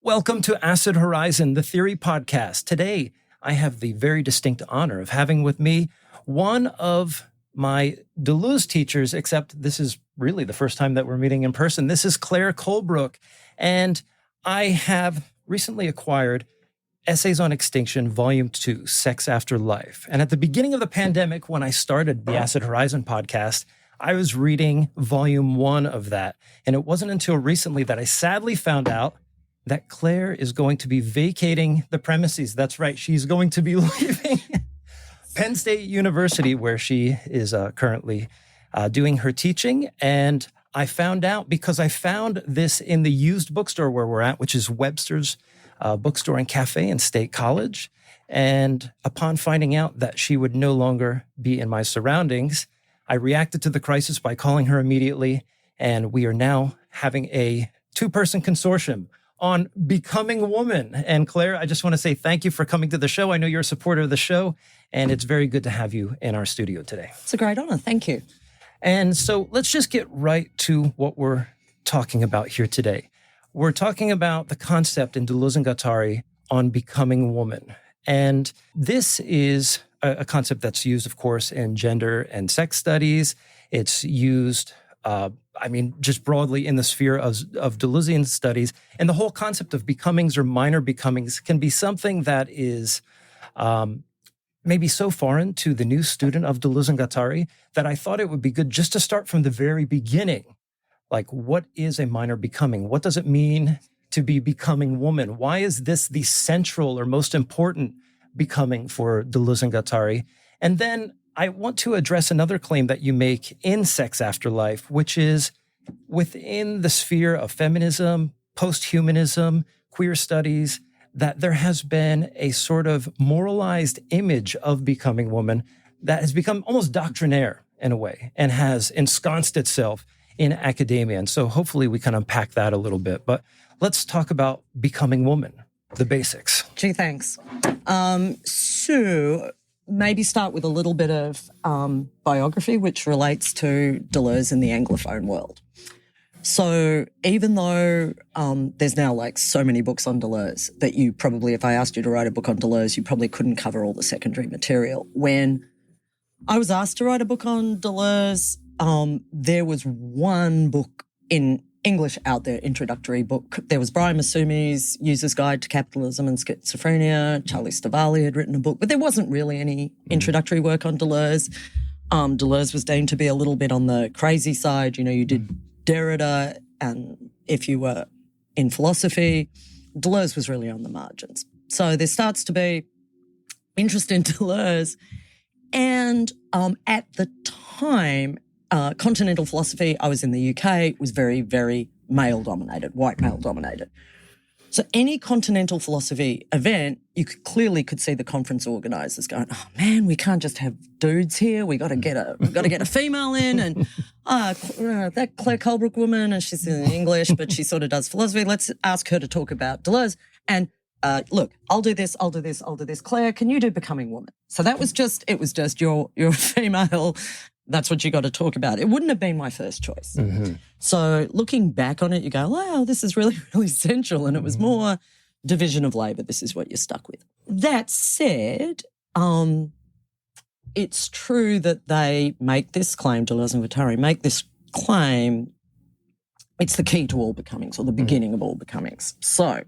Welcome to Acid Horizon, the Theory Podcast. Today, I have the very distinct honor of having with me one of my Deleuze teachers, except this is really the first time that we're meeting in person. This is Claire Colebrook, and I have recently acquired Essays on Extinction, Volume 2, Sex After Life. And at the beginning of the pandemic, when I started the Acid Horizon podcast, I was reading Volume 1 of that. And it wasn't until recently that I sadly found out that Claire is going to be vacating the premises. That's right. She's going to be leaving Penn State University, where she is currently doing her teaching. And I found out because I found this in the used bookstore where we're at, which is Webster's Bookstore and Cafe in State College. And upon finding out that she would no longer be in my surroundings, I reacted to the crisis by calling her immediately. And we are now having a two-person consortium on Becoming Woman. And Claire, I just want to say thank you for coming to the show. I know you're a supporter of the show, and it's very good to have you in our studio today. It's a great honor. Thank you. And so let's just get right to what we're talking about here today. We're talking about the concept in Deleuze and Guattari on becoming woman. And this is a concept that's used, of course, in gender and sex studies. It's used just broadly in the sphere of Deleuzean studies. And the whole concept of becomings or minor becomings can be something that is maybe so foreign to the new student of Deleuze and Guattari that I thought it would be good just to start from the very beginning. Like, what is a minor becoming? What does it mean to be becoming woman? Why is this the central or most important becoming for Deleuze and Guattari? And then I want to address another claim that you make in Sex After Life, which is within the sphere of feminism, post-humanism, queer studies, that there has been a sort of moralized image of becoming woman that has become almost doctrinaire in a way and has ensconced itself in academia. And so hopefully we can unpack that a little bit. But let's talk about becoming woman, the basics. Gee, thanks. So maybe start with a little bit of biography, which relates to Deleuze in the Anglophone world. So even though there's now like so many books on Deleuze that you probably, if I asked you to write a book on Deleuze, you probably couldn't cover all the secondary material. When I was asked to write a book on Deleuze, there was one book in English out there, introductory book. There was Brian Masumi's User's Guide to Capitalism and Schizophrenia. Charlie Stavali had written a book, but there wasn't really any introductory work on Deleuze. Deleuze was deemed to be a little bit on the crazy side. You know, you did Derrida, and if you were in philosophy, Deleuze was really on the margins. So there starts to be interest in Deleuze. And at the time, continental philosophy, I was in the UK, was very, very male-dominated, white male-dominated. So any continental philosophy event, you could see the conference organisers going, "Oh man, we can't just have dudes here. We got to get a female in." And that Claire Colebrook woman, and she's in English, but she sort of does philosophy. Let's ask her to talk about Deleuze. And look, I'll do this. Claire, can you do Becoming Woman? So it was just you're a female. That's what you got to talk about. It wouldn't have been my first choice. Mm-hmm. So looking back on it, you go, wow, this is really, really central. And it was more division of labour. This is what you're stuck with. That said, it's true that they make this claim, Deleuze and Guattari make this claim, it's the key to all becomings or the beginning of all becomings. So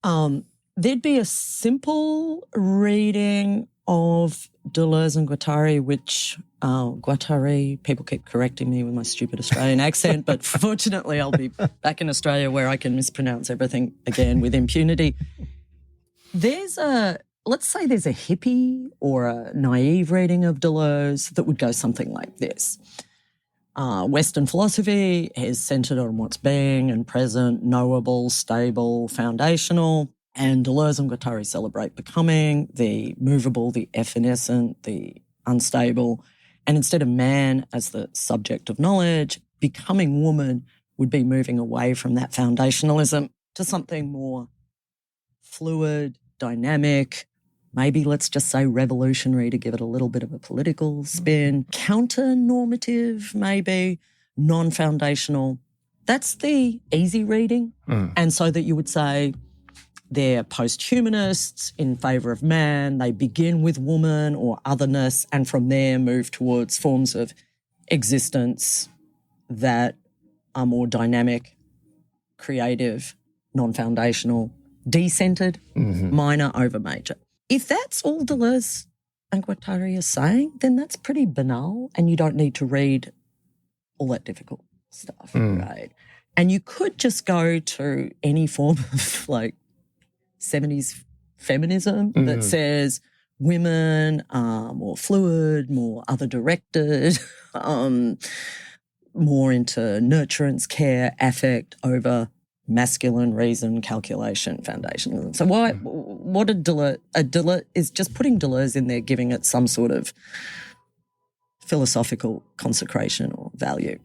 there'd be a simple reading of Deleuze and Guattari, which Guattari, people keep correcting me with my stupid Australian accent, but fortunately I'll be back in Australia where I can mispronounce everything again with impunity. Let's say there's a hippie or a naive reading of Deleuze that would go something like this. Western philosophy is centred on what's being and present, knowable, stable, foundational. And Deleuze and Guattari celebrate becoming, the movable, the evanescent, the unstable. And instead of man as the subject of knowledge, becoming woman would be moving away from that foundationalism to something more fluid, dynamic, maybe let's just say revolutionary to give it a little bit of a political spin, counter-normative maybe, non-foundational, That's the easy reading. And so that you would say they're post-humanists in favour of man, they begin with woman or otherness, and from there move towards forms of existence that are more dynamic, creative, non-foundational, decentered, minor over major. If that's all Deleuze and Guattari are saying, then that's pretty banal and you don't need to read all that difficult stuff, right? And you could just go to any form of like 70s feminism that says women are more fluid, more other-directed, more into nurturance, care, affect over masculine reason, calculation, foundationalism. So what did Deleuze is just putting Deleuze in there, giving it some sort of philosophical consecration or value.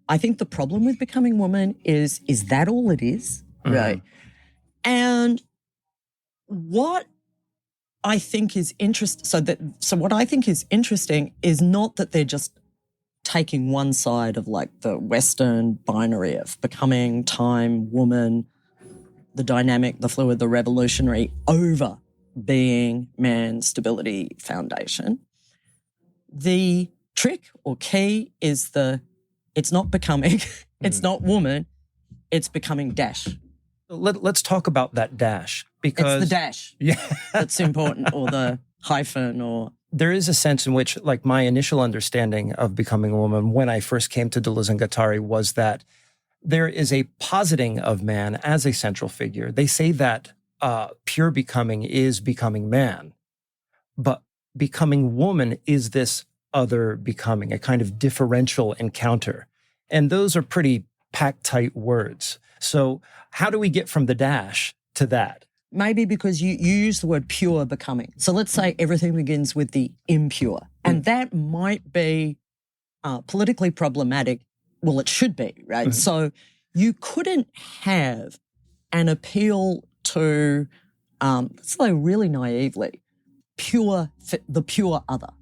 I think the problem with Becoming Woman is that all it is? Right. And what I think is so what I think is interesting is not that they're just taking one side of like the Western binary of becoming, time, woman, the dynamic, the fluid, the revolutionary over being man, stability, foundation. The trick or key is it's not becoming, it's not woman, it's becoming dash. Let's talk about that dash because it's the dash that's important, or the hyphen, or there is a sense in which, like, my initial understanding of Becoming a Woman when I first came to Deleuze and Guattari was that there is a positing of man as a central figure. They say that pure becoming is becoming man, but becoming woman is this other becoming, a kind of differential encounter. And those are pretty packed tight words. So how do we get from the dash to that? Maybe because you use the word pure becoming. So let's say everything begins with the impure. And that might be politically problematic. Well, it should be, right? So you couldn't have an appeal to, let's say really naively, the pure other,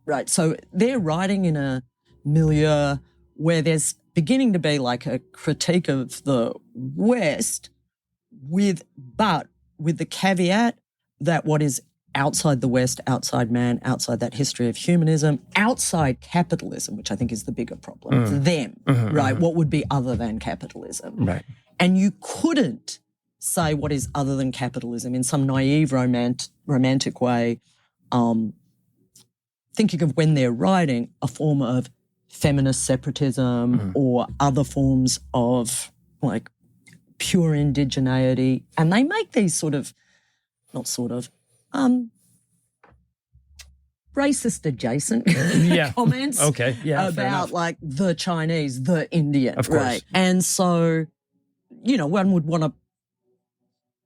right? So they're writing in a milieu where there's beginning to be like a critique of the West with the caveat that what is outside the West, outside man, outside that history of humanism, outside capitalism, which I think is the bigger problem, for them, right? What would be other than capitalism? Right. And you couldn't say what is other than capitalism in some naive romantic way, thinking of when they're writing a form of feminist separatism or other forms of like pure indigeneity. And they make these racist adjacent comments about like the Chinese, the Indian, of course. Right? And so, one would want to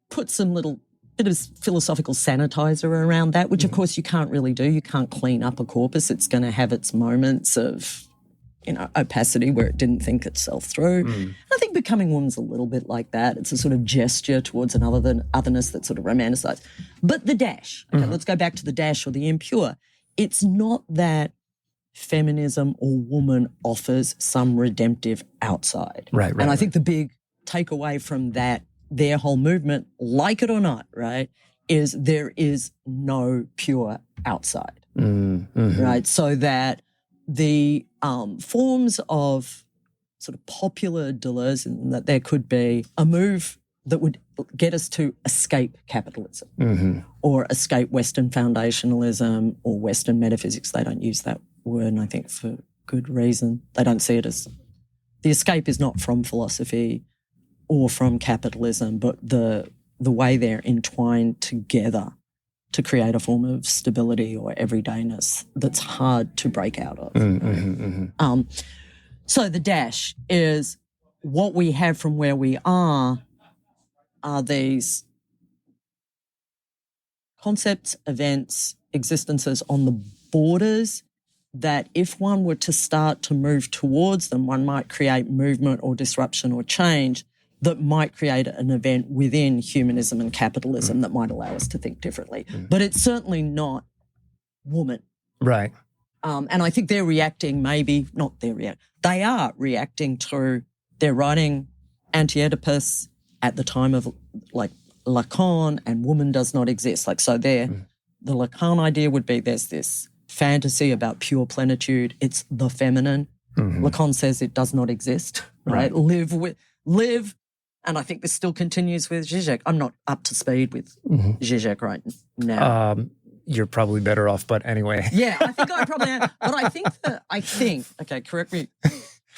put some little bit of philosophical sanitizer around that, which of course you can't really do. You can't clean up a corpus. It's going to have its moments of opacity where it didn't think itself through. I think Becoming Woman's a little bit like that. It's a sort of gesture towards an otherness that's sort of romanticized. But the dash, let's go back to the dash or the impure. It's not that feminism or woman offers some redemptive outside. Right. And I think the big takeaway from that, their whole movement, like it or not, right, is there is no pure outside, right? So that the forms of sort of popular Deleuze, that there could be a move that would get us to escape capitalism or escape Western foundationalism or Western metaphysics. They don't use that word, and I think for good reason. They don't see it as... The escape is not from philosophy or from capitalism, but the way they're entwined together to create a form of stability or everydayness that's hard to break out of. So the dash is what we have from where we are these concepts, events, existences on the borders that if one were to start to move towards them, one might create movement or disruption or change that might create an event within humanism and capitalism that might allow us to think differently. But it's certainly not woman. Right. And I think they're reacting, they are reacting to they're writing anti-Oedipus at the time of like Lacan, and woman does not exist. Like, so the Lacan idea would be there's this fantasy about pure plenitude. It's the feminine. Lacan says it does not exist, right? Live. And I think this still continues with Zizek. I'm not up to speed with Zizek right now. You're probably better off, but anyway. Yeah, I think I probably am. But I think, okay, correct me.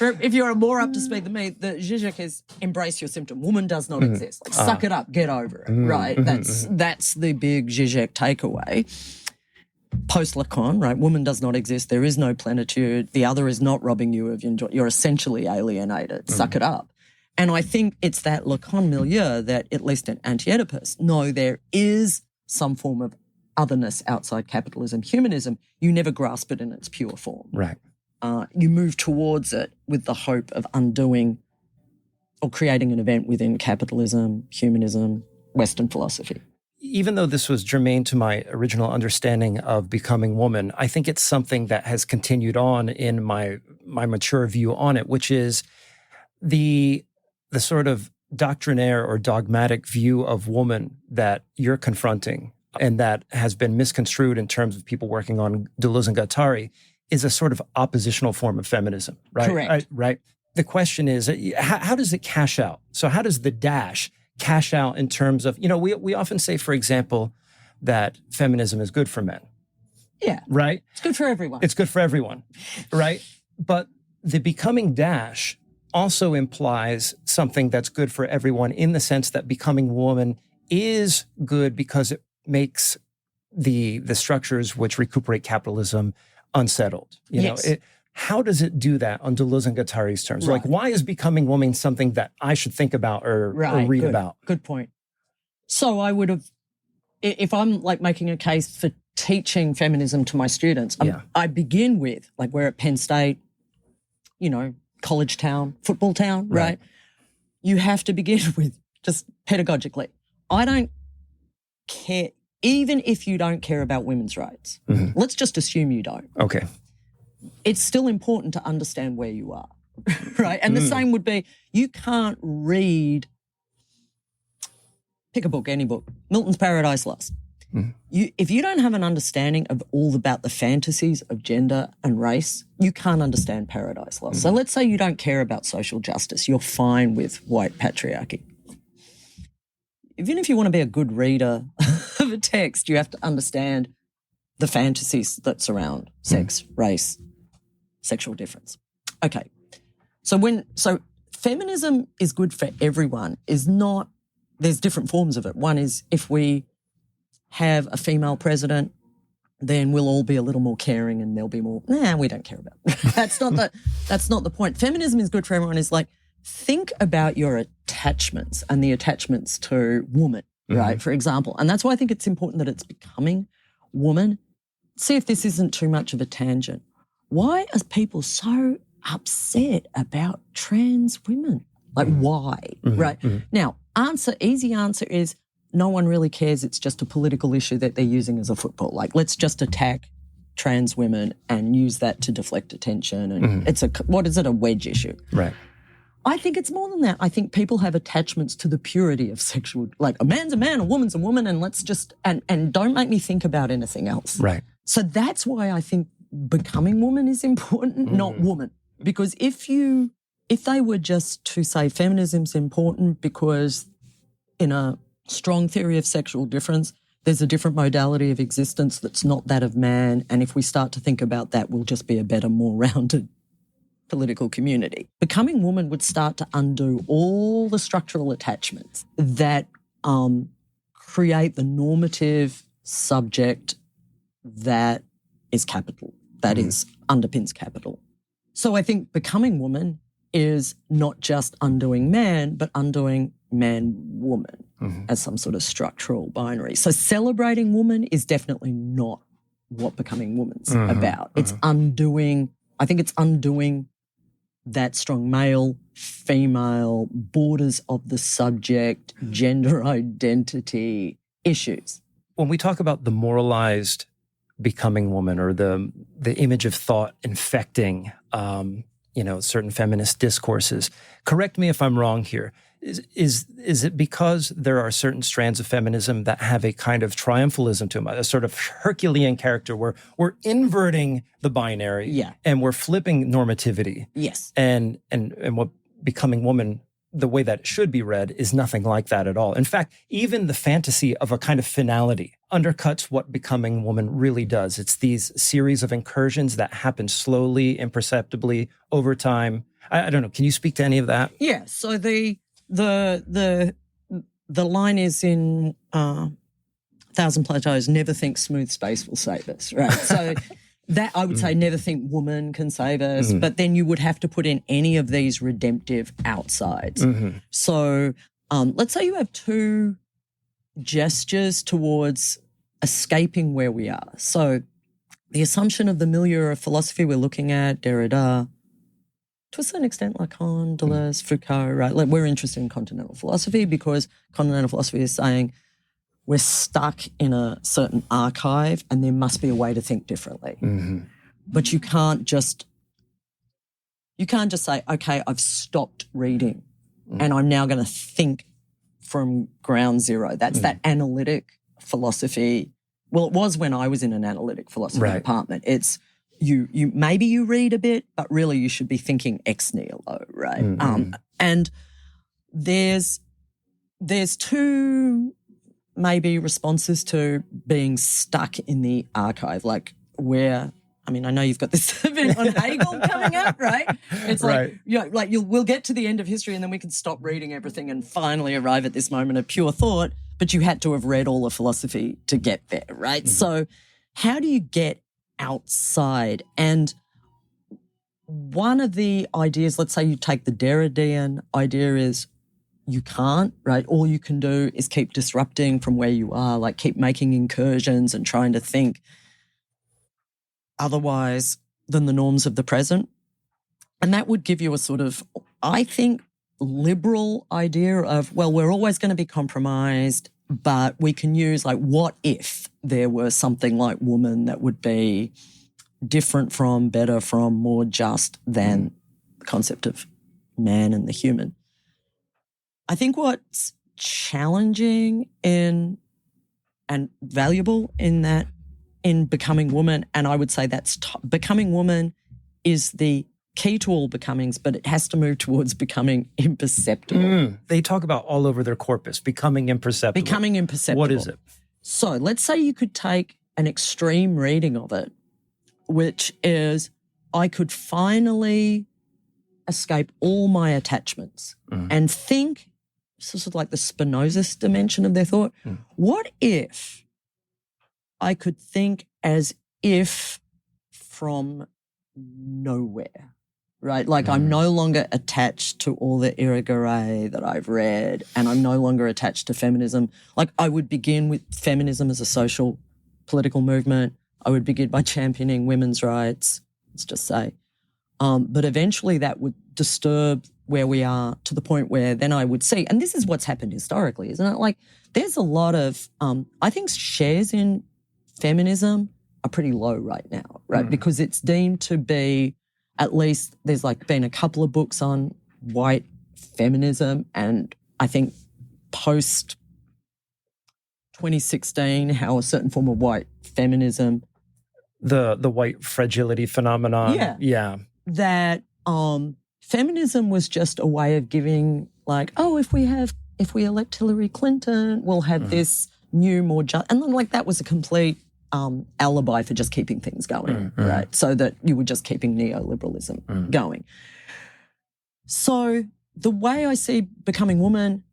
If you're more up to speed than me, the Zizek is embrace your symptom. Woman does not exist. Like, suck it up, get over it, right? That's the big Zizek takeaway. Post-Lacan, right? Woman does not exist. There is no plenitude. The other is not robbing you of your enjoyment. You're essentially alienated. Suck it up. And I think it's that Lacan milieu that, at least in Anti-Oedipus, no, there is some form of otherness outside capitalism. Humanism, you never grasp it in its pure form. Right. You move towards it with the hope of undoing or creating an event within capitalism, humanism, Western philosophy. Even though this was germane to my original understanding of Becoming Woman, I think it's something that has continued on in my mature view on it, which is the sort of doctrinaire or dogmatic view of woman that you're confronting and that has been misconstrued in terms of people working on Deleuze and Guattari is a sort of oppositional form of feminism, right? Correct. Right. The question is, how does it cash out? So how does the dash cash out in terms of, we often say, for example, that feminism is good for men. Yeah. Right? It's good for everyone. It's good for everyone, right? But the becoming dash also implies something that's good for everyone in the sense that becoming woman is good because it makes the structures which recuperate capitalism unsettled. How does it do that on Deleuze and Guattari's terms? Right. Like, why is becoming woman something that I should think about or read about? Good point. So I would have, if I'm like making a case for teaching feminism to my students, I begin with, like, we're at Penn State, college town, football town, right? You have to begin with just pedagogically. I don't care, even if you don't care about women's rights. Let's just assume you don't. Okay. It's still important to understand where you are, right? And the same would be, you can't read, pick a book, any book, Milton's Paradise Lost. If you don't have an understanding of all about the fantasies of gender and race, you can't understand Paradise Lost. So let's say you don't care about social justice. You're fine with white patriarchy. Even if you want to be a good reader of a text, you have to understand the fantasies that surround sex, race, sexual difference. Okay. So feminism is good for everyone is not, there's different forms of it. One is if we have a female president, then we'll all be a little more caring and there'll be more, we don't care about it. That's not the point. Feminism is good for everyone is like, think about your attachments and the attachments to woman, right? For example. And that's why I think it's important that it's becoming woman. See if this isn't too much of a tangent. Why are people so upset about trans women? Like, why? Right? Now, easy answer is no one really cares. It's just a political issue that they're using as a football. Like, let's just attack trans women and use that to deflect attention. And it's a wedge issue. Right. I think it's more than that. I think people have attachments to the purity of sexual, like a man's a man, a woman's a woman, and let's just, and don't make me think about anything else. Right. So that's why I think becoming woman is important, not woman. Because if they were just to say feminism's important because in a strong theory of sexual difference, there's a different modality of existence that's not that of man. And if we start to think about that, we'll just be a better, more rounded political community. Becoming woman would start to undo all the structural attachments that create the normative subject that is capital, that is underpins capital. So I think becoming woman is not just undoing man, but undoing man-woman as some sort of structural binary. So celebrating woman is definitely not what becoming woman's about. It's undoing, I think it's undoing that strong male, female, borders of the subject, gender identity issues. When we talk about the moralized becoming woman or the image of thought infecting, certain feminist discourses. Correct me if I'm wrong here. Is it because there are certain strands of feminism that have a kind of triumphalism to them, a sort of Herculean character where we're inverting the binary and we're flipping normativity? Yes. And what Becoming Woman, the way that it should be read, is nothing like that at all. In fact, even the fantasy of a kind of finality undercuts what Becoming Woman really does. It's these series of incursions that happen slowly, imperceptibly, over time. I don't know. Can you speak to any of that? Yeah. So the line is in Thousand Plateaus, never think smooth space will save us, right? So that I would say never think woman can save us, but then you would have to put in any of these redemptive outsides. So let's say you have two gestures towards escaping where we are. So the assumption of the milieu of philosophy we're looking at, Derrida, to a certain extent, Lacan, Deleuze, Foucault, right? Like we're interested in continental philosophy because continental philosophy is saying we're stuck in a certain archive and there must be a way to think differently. But you can't just say, okay, I've stopped reading and I'm now going to think from ground zero. That's that analytic philosophy. Well, it was when I was in an analytic philosophy department. It's you maybe you read a bit, but really you should be thinking ex nihilo, right? And there's two maybe responses to being stuck in the archive, like where, I mean, I know you've got this bit on Hegel coming up, right? It's like, we'll get to the end of history and then we can stop reading everything and finally arrive at this moment of pure thought, but you had to have read all of philosophy to get there, right? So how do you get outside? And one of the ideas, let's say you take the Derridean idea, is you can't, right? All you can do is keep disrupting from where you are, like keep making incursions and trying to think otherwise than the norms of the present. And that would give you a sort of, I think, liberal idea of, well, we're always going to be compromised, but we can use like, what if there were something like woman that would be different from, better from, more just than the concept of man and the human. I think what's challenging and valuable in Becoming Woman, and I would say that's Becoming Woman is the key to all becomings, but it has to move towards becoming imperceptible. They talk about all over their corpus, becoming imperceptible. Becoming imperceptible. What is it? So let's say you could take an extreme reading of it, which is I could finally escape all my attachments and think, sort of like the Spinozist dimension of their thought, what if I could think as if from nowhere, right? Like I'm no longer attached to all the Irigaray that I've read and I'm no longer attached to feminism. Like I would begin with feminism as a social political movement. I would begin by championing women's rights, let's just say. But eventually that would disturb where we are to the point where then I would see, and this is what's happened historically, isn't it? Like there's a lot of, I think shares in feminism are pretty low right now, right? Because it's deemed to be, at least there's like been a couple of books on white feminism, and I think post 2016, how a certain form of white feminism, the white fragility phenomenon, that feminism was just a way of giving, like, oh, if we elect Hillary Clinton, we'll have this new, more just, and then like that was a complete alibi for just keeping things going, right? So that you were just keeping neoliberalism going. So the way I see Becoming Woman,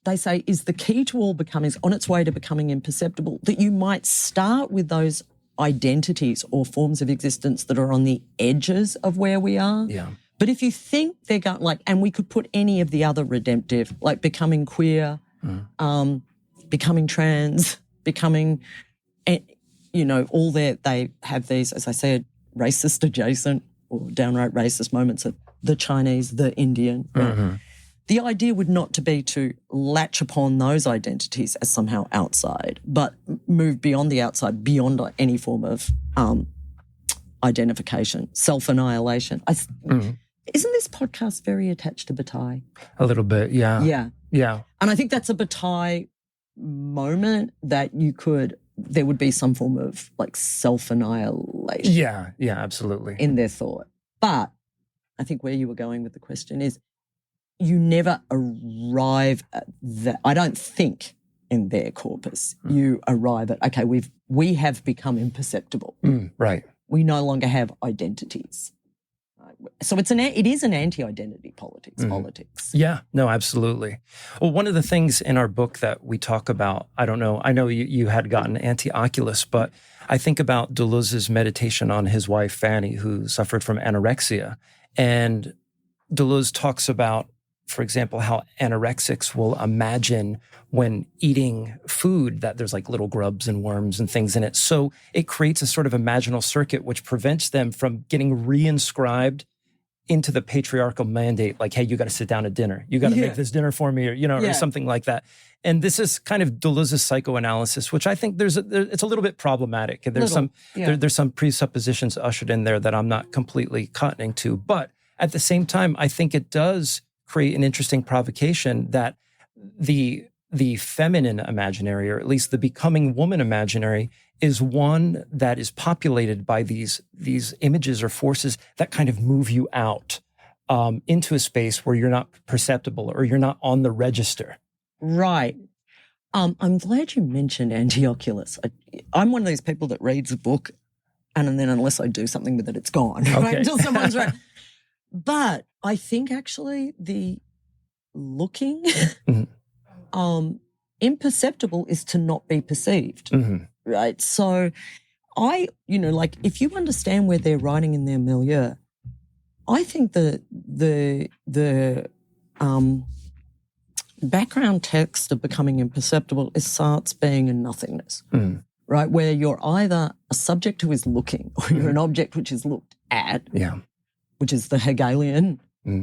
they say, is the key to all becomings, on its way to becoming imperceptible, that you might start with those identities or forms of existence that are on the edges of where we are. Yeah. But if you think they're going, like, and we could put any of the other redemptive, like becoming queer, becoming trans, becoming, all they have these, as I said, racist adjacent or downright racist moments of the Chinese, the Indian. Right? The idea would not to be to latch upon those identities as somehow outside, but move beyond the outside, beyond any form of self-identification, self-annihilation. Isn't this podcast very attached to Bataille? A little bit, yeah. Yeah. Yeah. And I think that's a Bataille moment that there would be some form of like self-annihilation. Yeah, absolutely. In their thought. But I think where you were going with the question is you never arrive at that. I don't think in their corpus you arrive at, okay, we have become imperceptible. Right. We no longer have identities. So it is an anti-identity politics. Yeah, no, absolutely. Well, one of the things in our book that we talk about, I know you had gotten anti-Oculus, but I think about Deleuze's meditation on his wife, Fanny, who suffered from anorexia. And Deleuze talks about, for example, how anorexics will imagine when eating food that there's like little grubs and worms and things in it. So it creates a sort of imaginal circuit which prevents them from getting reinscribed into the patriarchal mandate, like, hey, you got to sit down at dinner. You got to make this dinner for me, or, or something like that. And this is kind of Deleuze's psychoanalysis, which I think it's a little bit problematic. And there's some presuppositions ushered in there that I'm not completely cottoning to. But at the same time, I think it does create an interesting provocation that the feminine imaginary, or at least the becoming woman imaginary, is one that is populated by these images or forces that kind of move you out into a space where you're not perceptible or you're not on the register. Right. I'm glad you mentioned anti-Oculus. I'm one of these people that reads a book and then unless I do something with it, it's gone, right? Until someone's right. But I think actually the looking imperceptible is to not be perceived, right? So if you understand where they're writing in their milieu, I think the background text of Becoming Imperceptible starts being in nothingness, right? Where you're either a subject who is looking or you're an object which is looked at, which is the Hegelian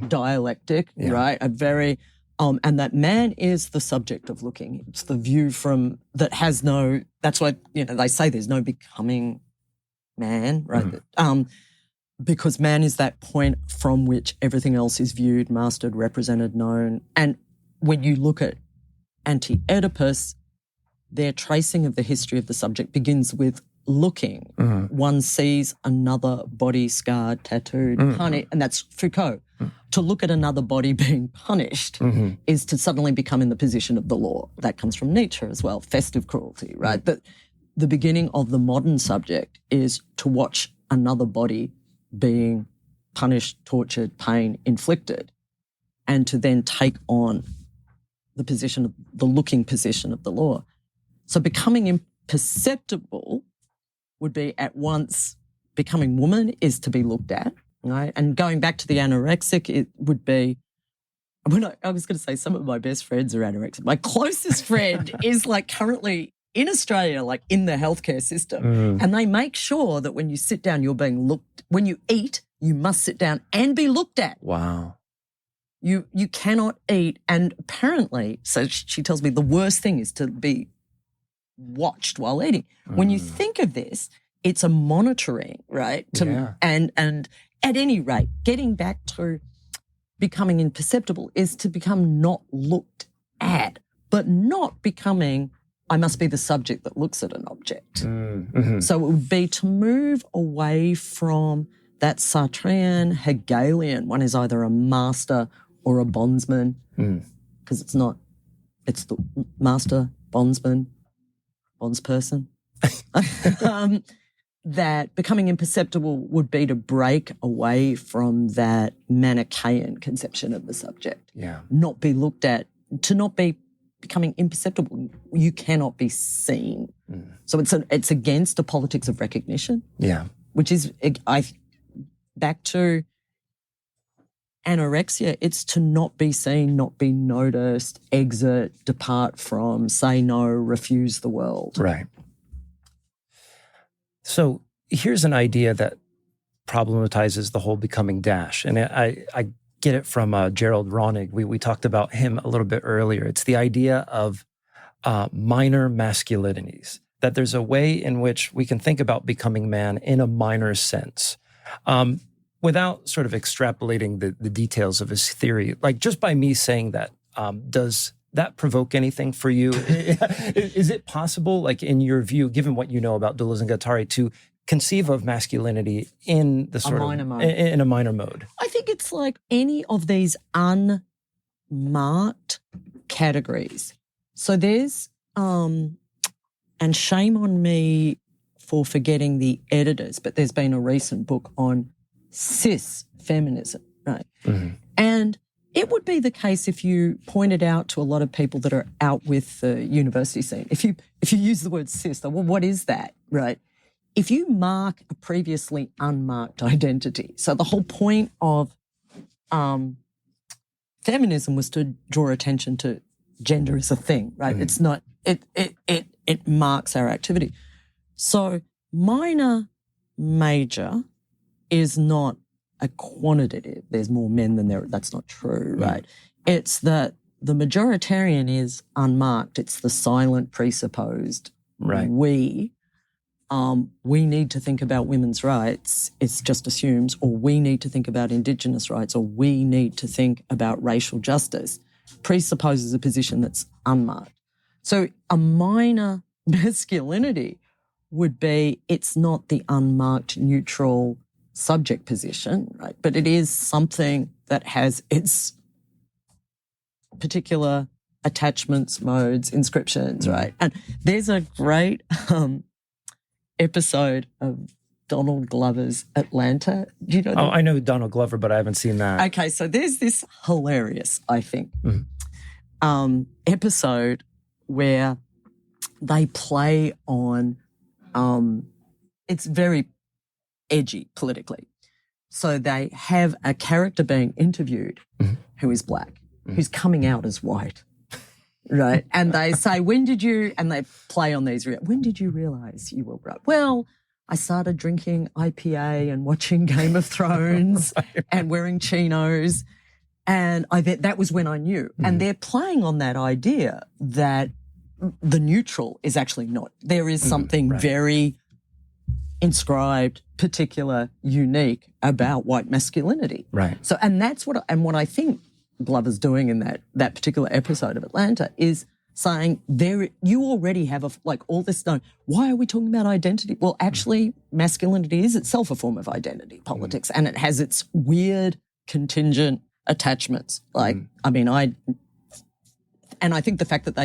dialectic, right? A very, and that man is the subject of looking. It's the view that has no, that's why, they say there's no becoming man, right? Because man is that point from which everything else is viewed, mastered, represented, known. And when you look at Anti-Oedipus, their tracing of the history of the subject begins with looking. One sees another body scarred, tattooed, punished, and that's Foucault. To look at another body being punished is to suddenly become in the position of the law. That comes from Nietzsche as well, festive cruelty, right? But the beginning of the modern subject is to watch another body being punished, tortured, pain inflicted, and to then take on the looking position of the law. So becoming imperceptible would be at once becoming woman is to be looked at, right? And going back to the anorexic, it would be, I was going to say some of my best friends are anorexic. My closest friend is currently in Australia, in the healthcare system. And they make sure that when you sit down, you're being looked, when you eat, you must sit down and be looked at. Wow. You cannot eat. And apparently, so she tells me the worst thing is to be watched while eating. When you think of this, it's a monitoring, right? And at any rate, getting back to becoming imperceptible is to become not looked at, but not becoming, I must be the subject that looks at an object. So it would be to move away from that Sartrean, Hegelian, one is either a master or a bondsman, because it's the master, bondsman, bondsperson. That becoming imperceptible would be to break away from that Manichaean conception of the subject. Not be looked at, to not be becoming imperceptible. You cannot be seen. So it's against the politics of recognition. Which is, back to anorexia, it's to not be seen, not be noticed, exit, depart from, say no, refuse the world. Right. So here's an idea that problematizes the whole becoming dash. And I get it from Gerald Ronig. We talked about him a little bit earlier. It's the idea of minor masculinities, that there's a way in which we can think about becoming man in a minor sense, without sort of extrapolating the details of his theory. Like, just by me saying that, does that provoke anything for you? Is it possible, like, in your view, given what you know about Deleuze and Guattari, to conceive of masculinity in the sort of in a minor mode? I think it's like any of these unmarked categories. So there's and shame on me for forgetting the editors, but there's been a recent book on cis feminism, right? Mm-hmm. And it would be the case if you pointed out to a lot of people that are out with the university scene. If you use the word cis, well, what is that, right? If you mark a previously unmarked identity, so the whole point of feminism was to draw attention to gender as a thing, right? It's not, it marks our activity. So minor, major is not a quantitative. There's more men than there. That's not true, right? It's that the majoritarian is unmarked. It's the silent presupposed. Right. We need to think about women's rights. It's just assumes, or we need to think about Indigenous rights, or we need to think about racial justice. Presupposes a position that's unmarked. So a minor masculinity would be, it's not the unmarked neutral subject position, right? But it is something that has its particular attachments, modes, inscriptions, right? And there's a great episode of Donald Glover's Atlanta. Do you know that? Oh, I know Donald Glover, but I haven't seen that. Okay, so there's this hilarious, I think, episode where they play on, it's very edgy politically. So they have a character being interviewed who is black, who's coming out as white, right? And they say, and they play on these, when did you realise you were black? Well, I started drinking IPA and watching Game of Thrones and wearing chinos. And that was when I knew. And they're playing on that idea that the neutral is actually not. There is something very inscribed, particular, unique about white masculinity. Right. So, and that's what I think Glover's doing in that particular episode of Atlanta is saying you already have all this. No, why are we talking about identity? Well, actually, masculinity is itself a form of identity politics, and it has its weird contingent attachments. I think the fact that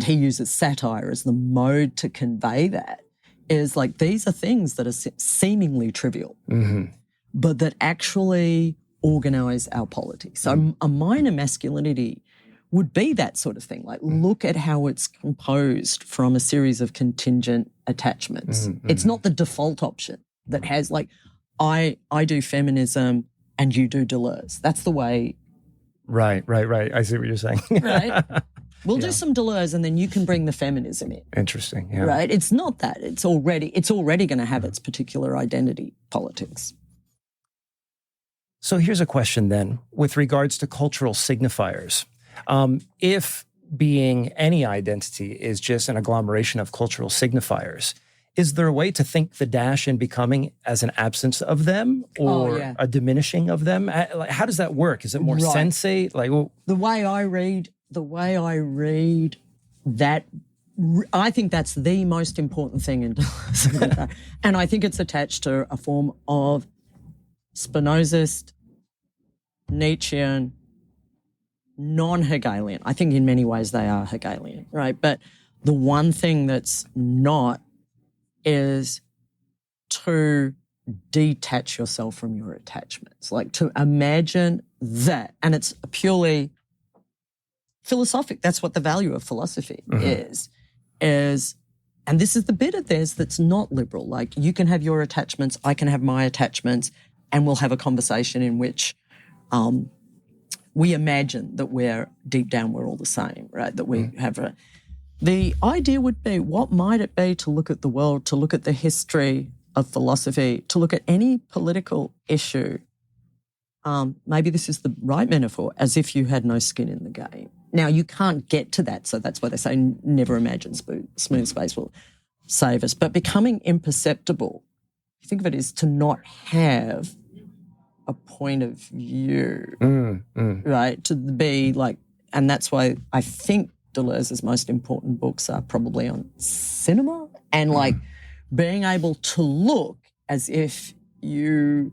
he uses satire as the mode to convey that is like, these are things that are seemingly trivial, but that actually organise our politics. So a minor masculinity would be that sort of thing. Like, look at how it's composed from a series of contingent attachments. It's not the default option that has I do feminism and you do Deleuze. That's the way. Right. I see what you're saying. Right. We'll do some Deleuze and then you can bring the feminism in. Interesting. Yeah. Right. It's not that. It's already going to have its particular identity politics. So here's a question then, with regards to cultural signifiers. If being any identity is just an agglomeration of cultural signifiers, is there a way to think the dash in becoming as an absence of them or a diminishing of them? How does that work? Is it more sensate? The way I read that, I think that's the most important thing in Deleuze. And I think it's attached to a form of Spinozist, Nietzschean, non-Hegelian. I think in many ways they are Hegelian, right? But the one thing that's not is to detach yourself from your attachments, like to imagine that, and it's purely philosophic. That's what the value of philosophy is, and this is the bit of theirs that's not liberal. Like, you can have your attachments, I can have my attachments, and we'll have a conversation in which we imagine that deep down we're all the same, right? That we have the idea would be, what might it be to look at the world, to look at the history of philosophy, to look at any political issue, maybe this is the right metaphor, as if you had no skin in the game. Now, you can't get to that, so that's why they say never imagine smooth space will save us. But becoming imperceptible, you think of it as to not have a point of view, right? To be like, and that's why I think Deleuze's most important books are probably on cinema and like being able to look as if you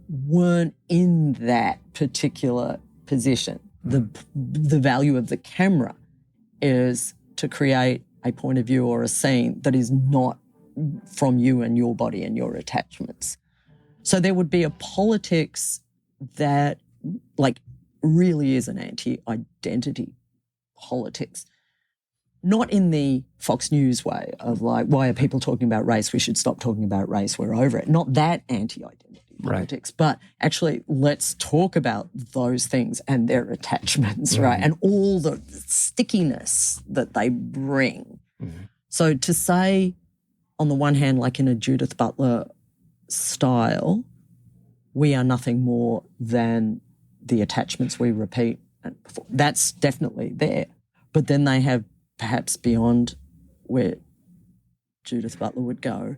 weren't in that particular position. The value of the camera is to create a point of view or a scene that is not from you and your body and your attachments. So there would be a politics that like really is an anti-identity politics. Not in the Fox News way of like, why are people talking about race? We should stop talking about race. We're over it. Not that anti-identity politics, but actually let's talk about those things and their attachments, right? And all the stickiness that they bring. So to say, on the one hand, like in a Judith Butler style, we are nothing more than the attachments we repeat. That's definitely there. But then they have perhaps beyond where Judith Butler would go,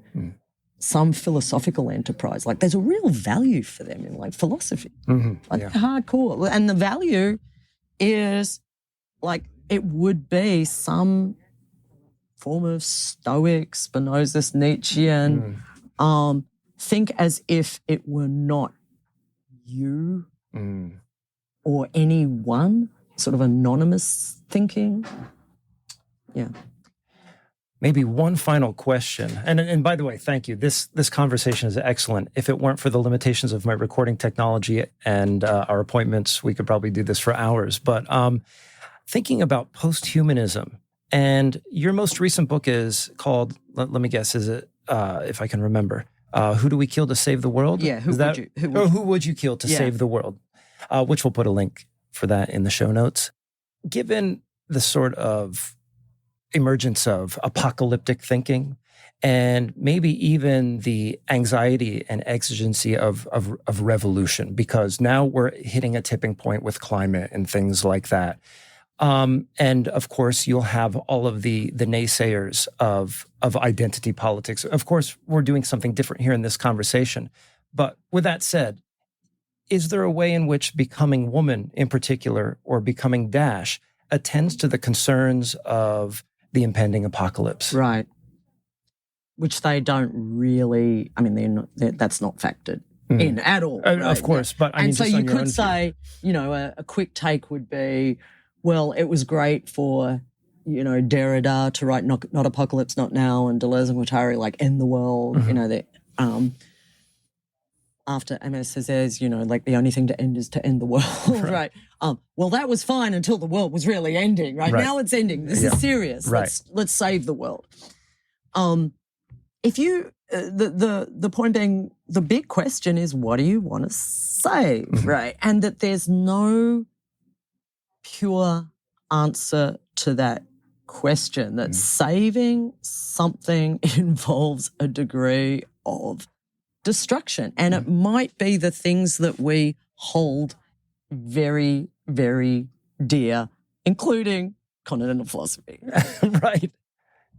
some philosophical enterprise. Like there's a real value for them in like philosophy, like hardcore. And the value is like it would be some form of Stoic, Spinozist, Nietzschean, think as if it were not you or anyone, sort of anonymous thinking. Yeah. Maybe one final question. And by the way, thank you. This conversation is excellent. If it weren't for the limitations of my recording technology and our appointments, we could probably do this for hours. But thinking about post-humanism, and your most recent book is called, let me guess, is it, if I can remember, Who Do We Kill to Save the World? Yeah, who would you kill to save the world? Which we'll put a link for that in the show notes. Given the sort of emergence of apocalyptic thinking and maybe even the anxiety and exigency of revolution, because now we're hitting a tipping point with climate and things like that. And of course, you'll have all of the naysayers of identity politics. Of course, we're doing something different here in this conversation. But with that said, is there a way in which Becoming Woman in particular, or Becoming Dash, attends to the concerns of the impending apocalypse? Right. Which they don't really, I mean, that's not factored in at all. Right? Of course. But I mean, so you could say, a quick take would be, well, it was great for, Derrida to write Not Apocalypse, Not Now, and Deleuze and Guattari, like End the World, after Aimé Césaire's, like the only thing to end is to end the world, right? Well, that was fine until the world was really ending, right? Now it's ending. This is serious. Right. Let's save the world. If you, the point being, the big question is, what do you want to save, right? And that there's no pure answer to that question, that saving something involves a degree of destruction. And it might be the things that we hold very, very dear, including continental philosophy. Right.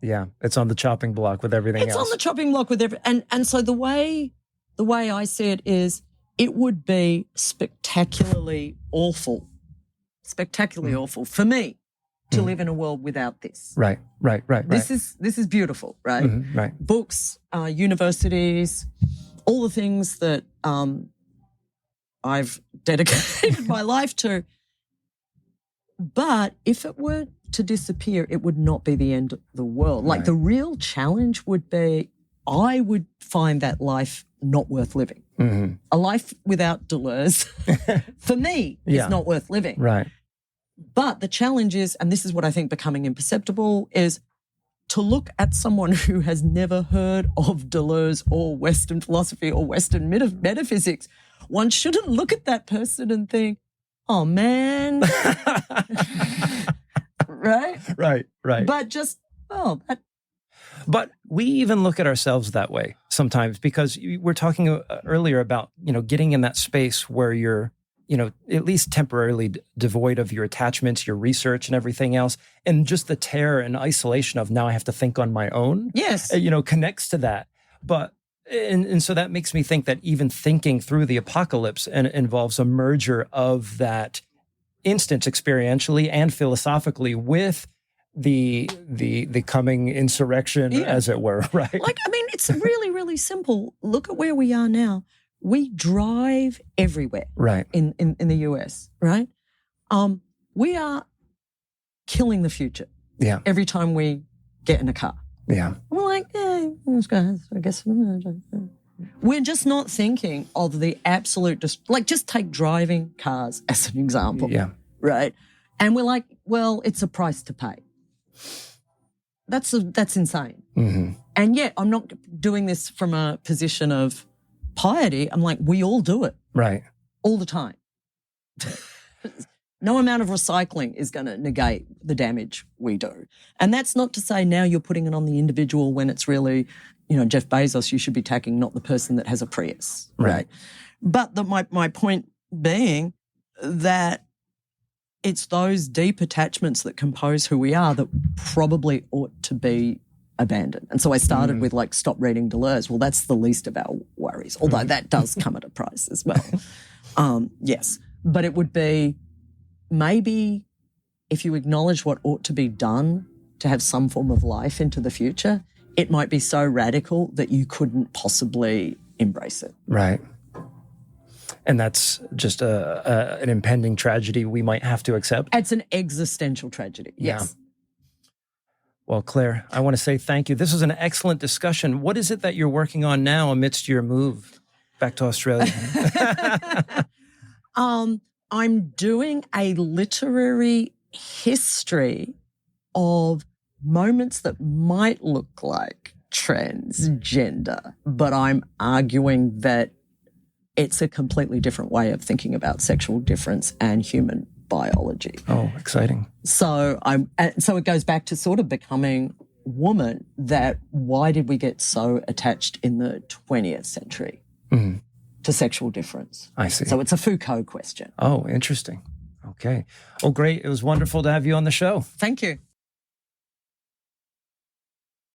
Yeah. It's on the chopping block with everything else. It's on the chopping block with everything. And so the way I see it is, it would be spectacularly awful for me to live in a world without this. Right. This is beautiful, right? Right. Books, universities, all the things that I've dedicated my life to. But if it were to disappear, it would not be the end of the world. Like the real challenge would be, I would find that life not worth living. A life without Deleuze, for me, is not worth living. Right. But the challenge is, and this is what I think Becoming Imperceptible is, to look at someone who has never heard of Deleuze or Western philosophy or Western metaphysics. One shouldn't look at that person and think, oh, man. Right? Right. But just, But we even look at ourselves that way sometimes, because we're talking earlier about, getting in that space where you're at least temporarily devoid of your attachments, your research and everything else. And just the terror and isolation of now I have to think on my own, Yes. Connects to that. But, and so that makes me think that even thinking through the apocalypse involves a merger of that instance experientially and philosophically with the coming insurrection, as it were, right? It's really, really simple. Look at where we are now. We drive everywhere, right? In the US, right? We are killing the future. Yeah. Every time we get in a car. Yeah. We're like, I guess we're just not thinking of the absolute. Just take driving cars as an example. Yeah. Right. And we're like, well, it's a price to pay. That's insane. Mm-hmm. And yet I'm not doing this from a position of piety. I'm like, we all do it. Right. All the time. No amount of recycling is going to negate the damage we do. And that's not to say now you're putting it on the individual when it's really, Jeff Bezos, you should be tackling, not the person that has a Prius. Right. But my point being that it's those deep attachments that compose who we are that probably ought to be abandoned. And so I started with stop reading Deleuze. Well, that's the least of our worries, although that does come at a price as well. Yes. But it would be maybe if you acknowledge what ought to be done to have some form of life into the future, it might be so radical that you couldn't possibly embrace it. Right. And that's just an impending tragedy we might have to accept. It's an existential tragedy, yes. Yeah. Well, Claire, I want to say thank you. This was an excellent discussion. What is it that you're working on now amidst your move back to Australia? I'm doing a literary history of moments that might look like transgender, but I'm arguing that it's a completely different way of thinking about sexual difference and human biology. Oh, exciting. So it goes back to sort of becoming woman, that why did we get so attached in the 20th century to sexual difference? I see. So it's a Foucault question. Oh, interesting. Okay. Well, great. It was wonderful to have you on the show. Thank you.